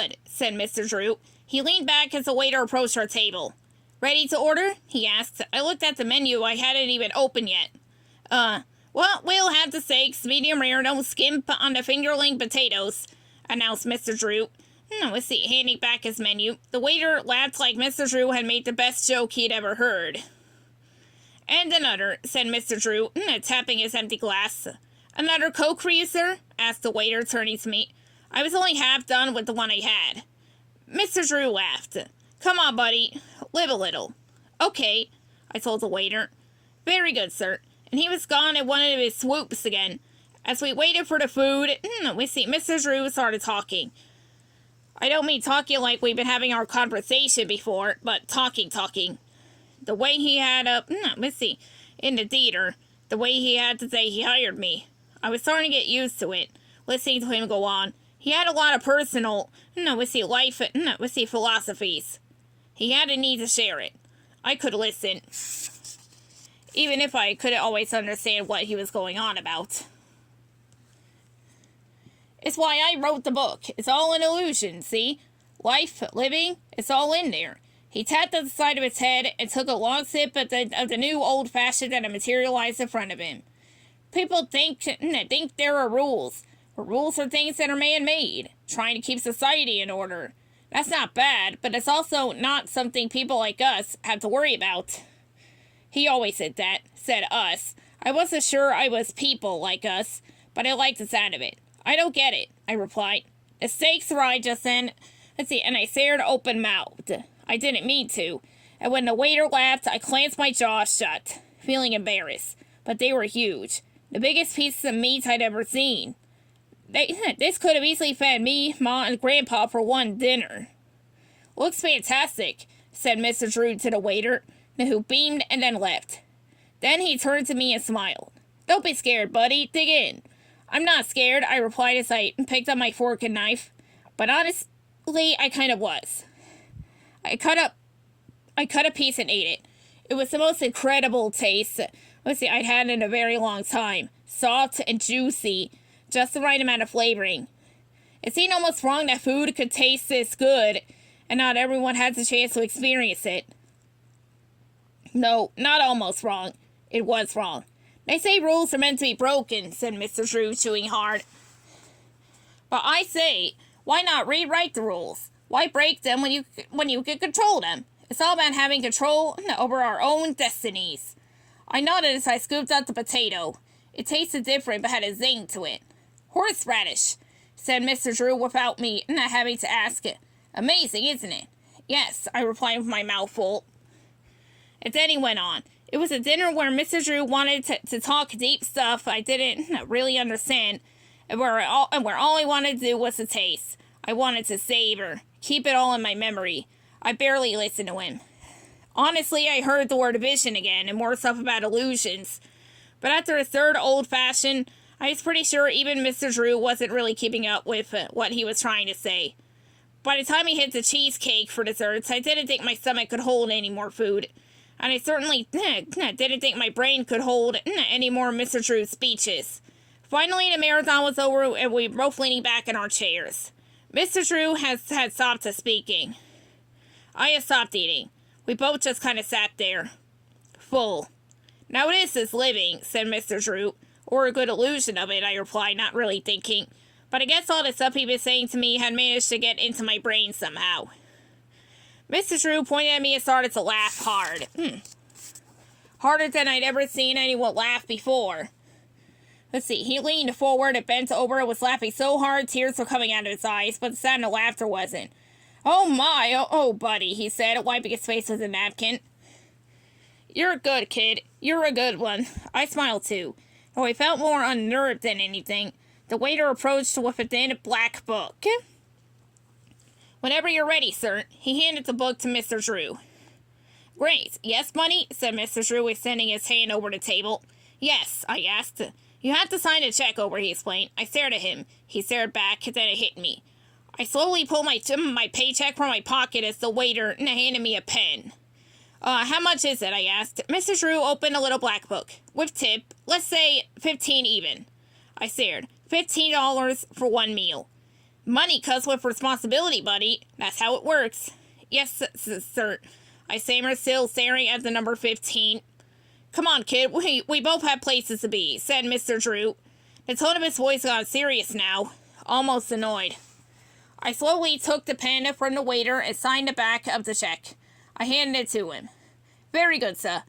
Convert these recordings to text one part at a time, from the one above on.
Good, said Mr. Drew. He leaned back as the waiter approached our table. Ready to order? He asked. I looked at the menu. I hadn't even opened yet. Well, we'll have the steaks, medium rare, no skimp on the fingerling potatoes, announced Mr. Drew. Let's see, handing back his menu. The waiter laughed like Mr. Drew had made the best joke he'd ever heard. And another, said Mr. Drew, tapping his empty glass. Another Coke for you, sir? Asked the waiter, turning to me. I was only half done with the one I had. Mr. Drew laughed. Come on, buddy. Live a little. Okay, I told the waiter. Very good, sir. And he was gone in one of his swoops again. As we waited for the food, Mr. Drew started talking. I don't mean talking like we've been having our conversation before, but talking. The way he had, in the theater, the way he had to say he hired me. I was starting to get used to it, listening to him go on. He had a lot of personal, life, philosophies. He had a need to share it. I could listen, even if I couldn't always understand what he was going on about. It's why I wrote the book. It's all an illusion, see? Life, living, it's all in there. He tapped at the side of his head and took a long sip of the new old-fashioned that had materialized in front of him. People think there are rules. Rules are things that are man-made, trying to keep society in order. That's not bad, but it's also not something people like us have to worry about. He always said us. I wasn't sure I was people like us, but I liked the sound of it. I don't get it, I replied. The steaks arrived just then, and I stared open-mouthed. I didn't mean to, and when the waiter laughed, I clenched my jaw shut, feeling embarrassed. But they were huge. The biggest pieces of meat I'd ever seen. This could have easily fed me, Ma, and Grandpa for one dinner. Looks fantastic, said Mr. Drew to the waiter, who beamed and then left. Then he turned to me and smiled. Don't be scared, buddy. Dig in. I'm not scared, I replied as I picked up my fork and knife. But honestly, I kind of was. I cut a piece and ate it. It was the most incredible taste I'd had in a very long time. Soft and juicy. Just the right amount of flavoring. It seemed almost wrong that food could taste this good, and not everyone had the chance to experience it. No, not almost wrong. It was wrong. They say rules are meant to be broken, said Mr. Drew, chewing hard. But I say, why not rewrite the rules? Why break them when you can control them? It's all about having control over our own destinies. I nodded as I scooped out the potato. It tasted different, but had a zing to it. Horseradish, said Mr. Drew without me not having to ask it. Amazing, isn't it? Yes, I replied with my mouth full. And then he went on. It was a dinner where Mr. Drew wanted to talk deep stuff I didn't really understand, and where all I wanted to do was to taste. I wanted to savor, keep it all in my memory. I barely listened to him. Honestly, I heard the word vision again, and more stuff about illusions. But after a third old-fashioned, I was pretty sure even Mr. Drew wasn't really keeping up with what he was trying to say. By the time he hit the cheesecake for desserts, I didn't think my stomach could hold any more food. And I certainly didn't think my brain could hold any more Mr. Drew's speeches. Finally, the marathon was over, and we were both leaning back in our chairs. Mr. Drew had stopped speaking. I had stopped eating. We both just kind of sat there. Full. Now this is living, said Mr. Drew. Or a good illusion of it, I replied, not really thinking. But I guess all the stuff he was saying to me had managed to get into my brain somehow. Mr. Drew pointed at me and started to laugh hard. Harder than I'd ever seen anyone laugh before. Let's see, he leaned forward and bent over and was laughing so hard tears were coming out of his eyes, but the sound of laughter wasn't. Oh my, oh buddy, he said, wiping his face with a napkin. You're a good kid. You're a good one. I smiled too. Though I felt more unnerved than anything. The waiter approached with a thin black book. Whenever you're ready, sir. He handed the book to Mr. Drew. Great. Yes, Bunny? Said Mr. Drew, extending his hand over the table. Yes, I asked. You have to sign a check over, he explained. I stared at him. He stared back, then it hit me. I slowly pulled my paycheck from my pocket as the waiter handed me a pen. How much is it? I asked. Mr. Drew opened a little black book. With tip, let's say $15 even. I stared. $15 for one meal. Money comes with responsibility, buddy. That's how it works. Yes, sir. I stammered, still staring at the number 15. Come on, kid. We both have places to be, said Mr. Drew. The tone of his voice got serious now, almost annoyed. I slowly took the pen from the waiter and signed the back of the check. I handed it to him. Very good, sir,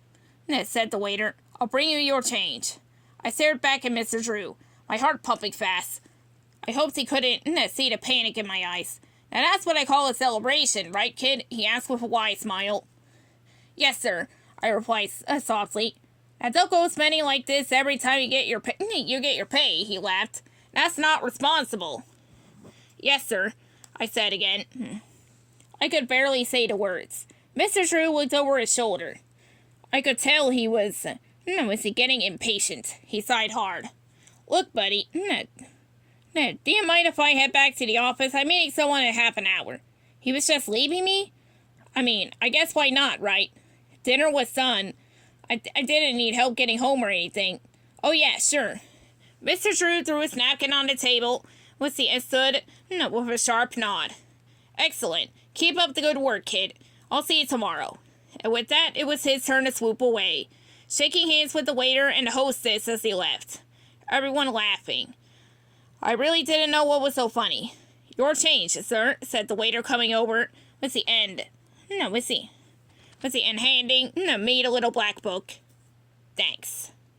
said the waiter. I'll bring you your change. I stared back at Mr. Drew, my heart pumping fast. I hoped he couldn't see the panic in my eyes. Now that's what I call a celebration, right, kid? He asked with a wide smile. Yes, sir, I replied softly. Now don't go spending like this every time you get your pay, he laughed. That's not responsible. Yes, sir, I said again. I could barely say the words. Mr. Drew looked over his shoulder. I could tell he was getting impatient. He sighed hard. Look, buddy, do you mind if I head back to the office? I'm meeting someone in half an hour. He was just leaving me? I guess why not, right? Dinner was done. I didn't need help getting home or anything. Oh, yeah, sure. Mr. Drew threw his napkin on the table and stood with a sharp nod. Excellent. Keep up the good work, kid. I'll see you tomorrow. And with that, it was his turn to swoop away, shaking hands with the waiter and the hostess as he left. Everyone laughing. I really didn't know what was so funny. Your change, sir, said the waiter, coming over with the end. And handing me the little black book. Thanks.